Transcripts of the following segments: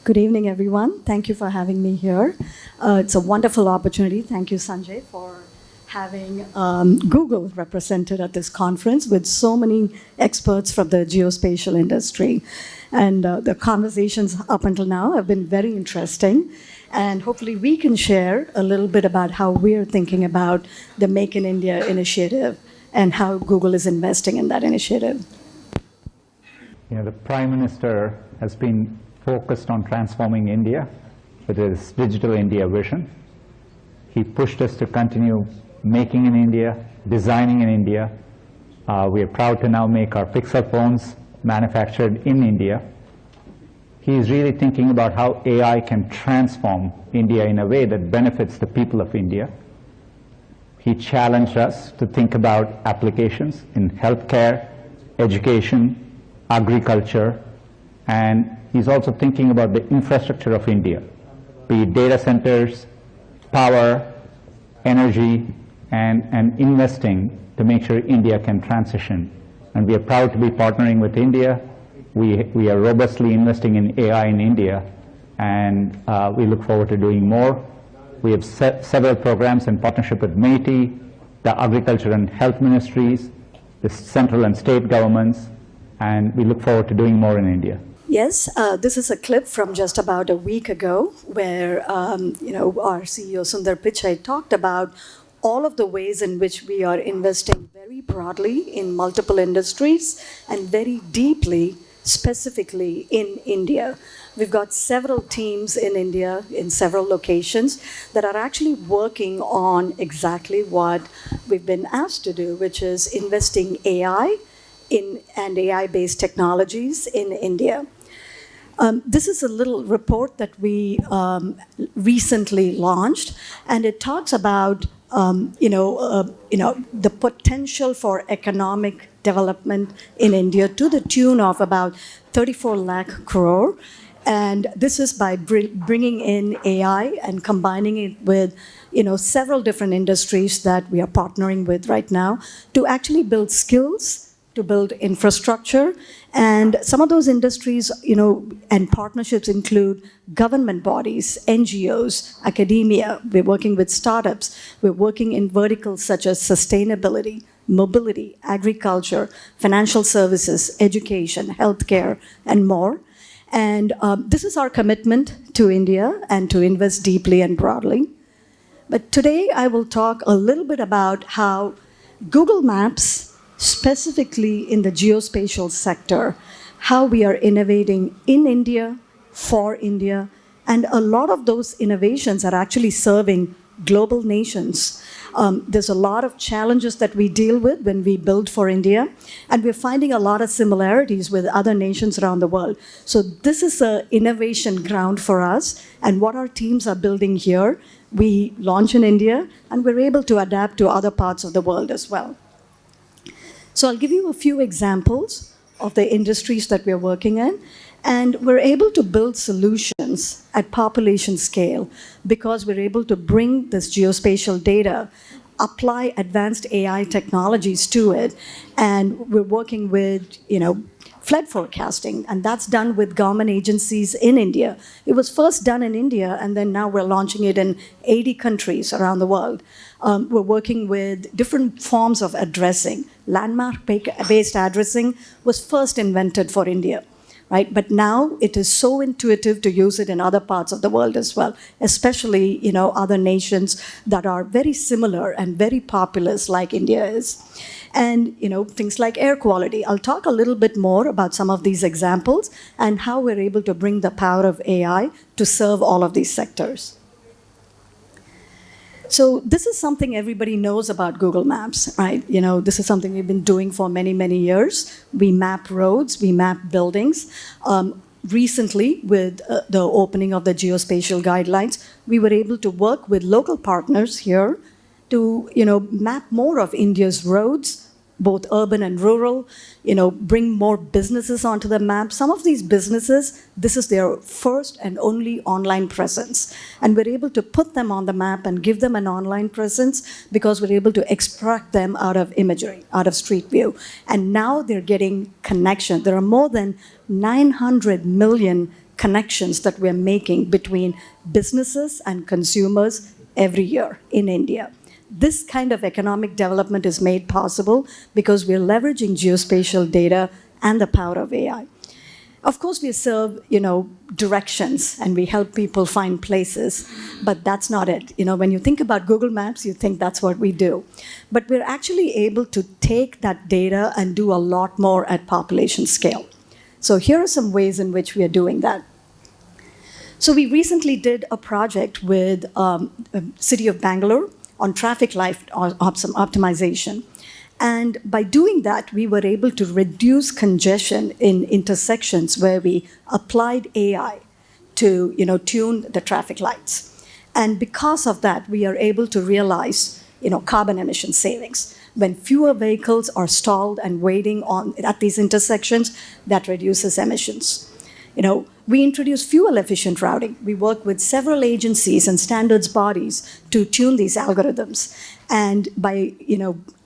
Good evening, everyone. Thank you for having me here. It's a wonderful opportunity. Thank you, Sanjay, for having Google represented at this conference with so many experts from the geospatial industry. And the conversations up until now have been very interesting. And hopefully we can share a little bit about how we're thinking about the Make in India initiative and how Google is investing in that initiative. The Prime Minister has been focused on transforming India with his Digital India vision. He pushed us to continue making in India, designing in India. We are proud to now make our Pixel phones manufactured in India. He is really thinking about how AI can transform India in a way that benefits the people of India. He challenged us to think about applications in healthcare, education, agriculture, and he's also thinking about the infrastructure of India, be it data centers, power, energy, and investing to make sure India can transition. And we are proud to be partnering with India. We are robustly investing in AI in India, and we look forward to doing more. We have several programs in partnership with METI, the Agriculture and Health Ministries, the central and state governments, and we look forward to doing more in India. Yes, this is a clip from just about a week ago where our CEO Sundar Pichai talked about all of the ways in which we are investing very broadly in multiple industries and very deeply, specifically in India. We've got several teams in India in several locations that are actually working on exactly what we've been asked to do, which is investing AI and AI-based technologies in India. This is a little report that we recently launched, and it talks about the potential for economic development in India to the tune of about 34 lakh crore. And this is by bringing in AI and combining it with several different industries that we are partnering with right now to actually build skills, to build infrastructure. And some of those industries, and partnerships include government bodies, NGOs, academia. We're working with startups. We're working in verticals such as sustainability, mobility, agriculture, financial services, education, healthcare, and more. And this is our commitment to India and to invest deeply and broadly. But today I will talk a little bit about how Google Maps, specifically in the geospatial sector, how we are innovating in India, for India, and a lot of those innovations are actually serving global nations. There's a lot of challenges that we deal with when we build for India, and we're finding a lot of similarities with other nations around the world. So this is an innovation ground for us, and what our teams are building here, we launch in India, and we're able to adapt to other parts of the world as well. So I'll give you a few examples of the industries that we're working in. And we're able to build solutions at population scale because we're able to bring this geospatial data, apply advanced AI technologies to it. And we're working with, flood forecasting, and that's done with government agencies in India. It was first done in India, and then now we're launching it in 80 countries around the world. We're working with different forms of addressing. Landmark-based addressing was first invented for India, right? But now it is so intuitive to use it in other parts of the world as well, especially, other nations that are very similar and very populous like India is. And, things like air quality. I'll talk a little bit more about some of these examples and how we're able to bring the power of AI to serve all of these sectors. So this is something everybody knows about Google Maps, right? This is something we've been doing for many, many years. We map roads, we map buildings. Recently, with the opening of the geospatial guidelines, we were able to work with local partners here to map more of India's roads, both urban and rural, bring more businesses onto the map. Some of these businesses, this is their first and only online presence. And we're able to put them on the map and give them an online presence because we're able to extract them out of imagery, out of Street View. And now they're getting connection. There are more than 900 million connections that we're making between businesses and consumers every year in India. This kind of economic development is made possible because we're leveraging geospatial data and the power of AI. Of course, we serve, directions and we help people find places, but that's not it. When you think about Google Maps, you think that's what we do. But we're actually able to take that data and do a lot more at population scale. So here are some ways in which we are doing that. So we recently did a project with City of Bangalore on traffic light optimization. And by doing that, we were able to reduce congestion in intersections where we applied AI to tune the traffic lights. And because of that, we are able to realize carbon emission savings. When fewer vehicles are stalled and waiting at these intersections, that reduces emissions. We introduce fuel-efficient routing. We work with several agencies and standards bodies to tune these algorithms. And by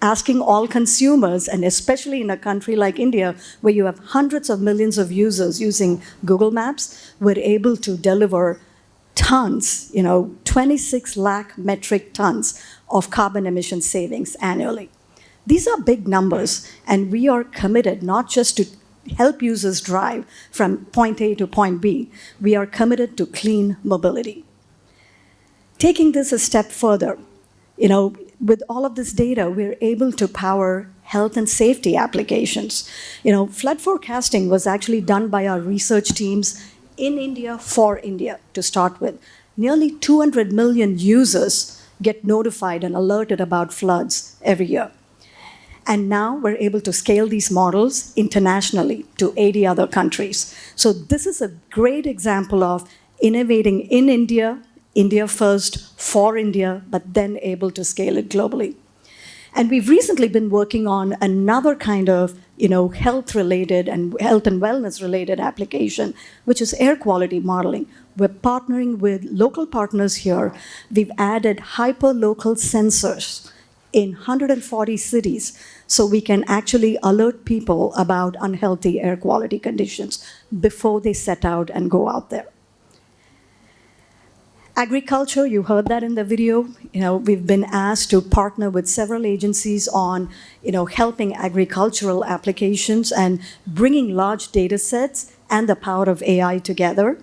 asking all consumers, and especially in a country like India, where you have hundreds of millions of users using Google Maps, we're able to deliver tons, 26 lakh metric tons of carbon emission savings annually. These are big numbers, and we are committed not just to help users drive from point A to point B. We are committed to clean mobility. Taking this a step further, with all of this data, we're able to power health and safety applications. Flood forecasting was actually done by our research teams in India for India to start with. Nearly 200 million users get notified and alerted about floods every year. And now we're able to scale these models internationally to 80 other countries. So this is a great example of innovating in India, India first, for India, but then able to scale it globally. And we've recently been working on another kind of health-related and health and wellness-related application, which is air quality modeling. We're partnering with local partners here. We've added hyper-local sensors in 140 cities, so we can actually alert people about unhealthy air quality conditions before they set out and go out there. Agriculture, you heard that in the video. We've been asked to partner with several agencies on, helping agricultural applications and bringing large data sets and the power of AI together.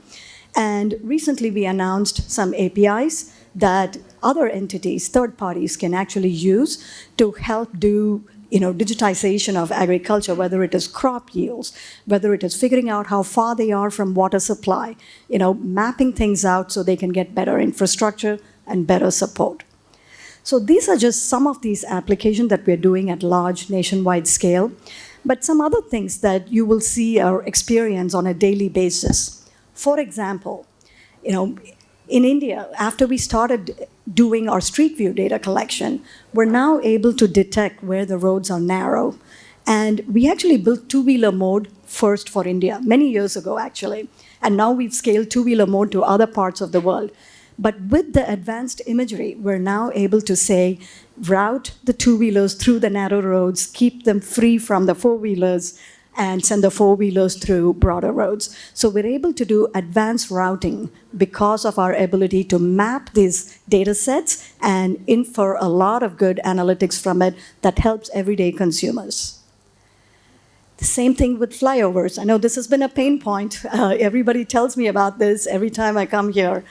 And recently we announced some APIs that other entities, third parties, can actually use to help do digitization of agriculture, whether it is crop yields, whether it is figuring out how far they are from water supply, mapping things out so they can get better infrastructure and better support. So these are just some of these applications that we're doing at large nationwide scale, but some other things that you will see or experience on a daily basis. For example, in India, after we started doing our street view data collection, we're now able to detect where the roads are narrow. And we actually built two-wheeler mode first for India, many years ago, actually. And now we've scaled two-wheeler mode to other parts of the world. But with the advanced imagery, we're now able to say, route the two-wheelers through the narrow roads, keep them free from the four-wheelers, and send the four-wheelers through broader roads. So we're able to do advanced routing because of our ability to map these data sets and infer a lot of good analytics from it that helps everyday consumers. The same thing with flyovers. I know this has been a pain point. Everybody tells me about this every time I come here.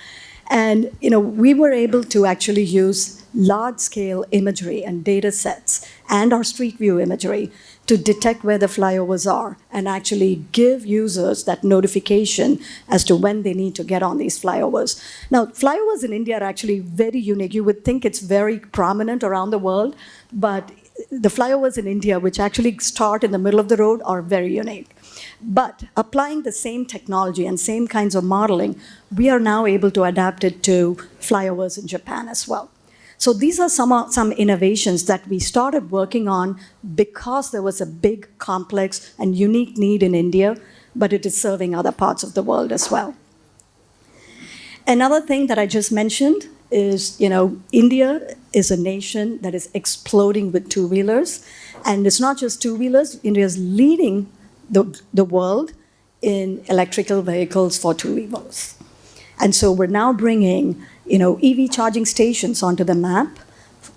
And we were able to actually use large-scale imagery and data sets and our street view imagery to detect where the flyovers are and actually give users that notification as to when they need to get on these flyovers. Now, flyovers in India are actually very unique. You would think it's very prominent around the world, but the flyovers in India, which actually start in the middle of the road, are very unique. But applying the same technology and same kinds of modeling, we are now able to adapt it to flyovers in Japan as well. So these are some innovations that we started working on because there was a big, complex, and unique need in India, but it is serving other parts of the world as well. Another thing that I just mentioned is, India is a nation that is exploding with two-wheelers. And it's not just two-wheelers. India is leading the world in electrical vehicles for two-wheelers. And so we're now bringing, EV charging stations onto the map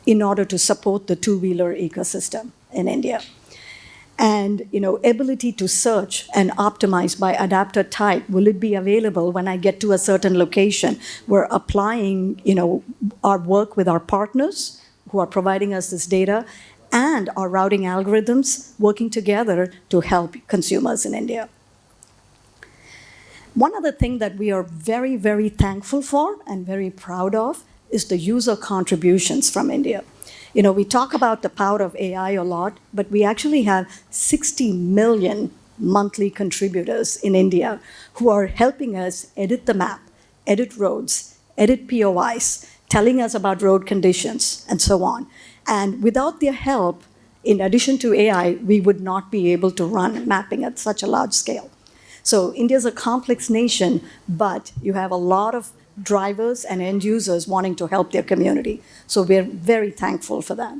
in order to support the two-wheeler ecosystem in India. And, ability to search and optimize by adapter type. Will it be available when I get to a certain location? We're applying, our work with our partners who are providing us this data and our routing algorithms working together to help consumers in India. One other thing that we are very, very thankful for and very proud of is the user contributions from India. We talk about the power of AI a lot, but we actually have 60 million monthly contributors in India who are helping us edit the map, edit roads, edit POIs, telling us about road conditions, and so on. And without their help, in addition to AI, we would not be able to run mapping at such a large scale. So India's a complex nation, but you have a lot of drivers and end users wanting to help their community. So we're very thankful for that.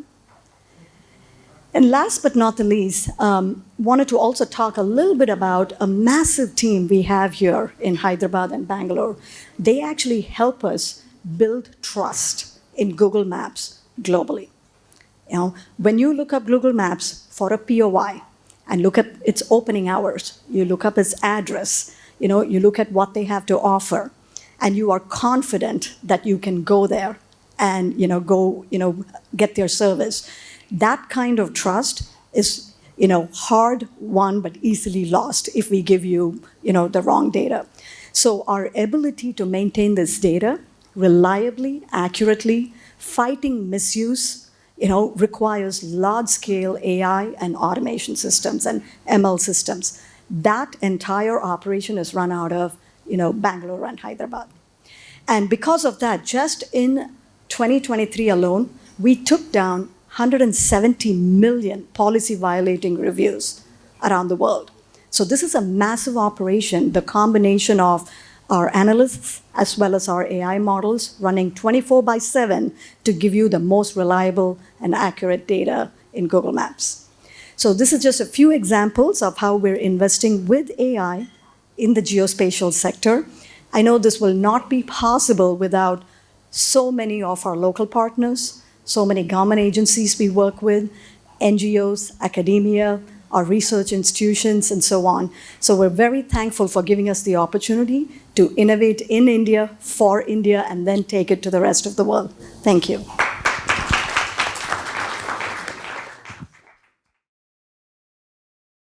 And last but not the least, wanted to also talk a little bit about a massive team we have here in Hyderabad and Bangalore. They actually help us build trust in Google Maps globally. When you look up Google Maps for a POI and look at its opening hours, you look up its address, you look at what they have to offer, and you are confident that you can go there and get their service. That kind of trust is hard won but easily lost if we give you the wrong data. So our ability to maintain this data reliably, accurately, fighting misuse, requires large-scale AI and automation systems and ML systems. That entire operation is run out of Bangalore and Hyderabad. And because of that, just in 2023 alone, we took down 170 million policy-violating reviews around the world. So this is a massive operation, the combination of our analysts as well as our AI models running 24/7 to give you the most reliable and accurate data in Google Maps. So this is just a few examples of how we're investing with AI in the geospatial sector. I know this will not be possible without so many of our local partners, so many government agencies we work with, NGOs, academia, our research institutions, and so on. So we're very thankful for giving us the opportunity to innovate in India, for India, and then take it to the rest of the world. Thank you.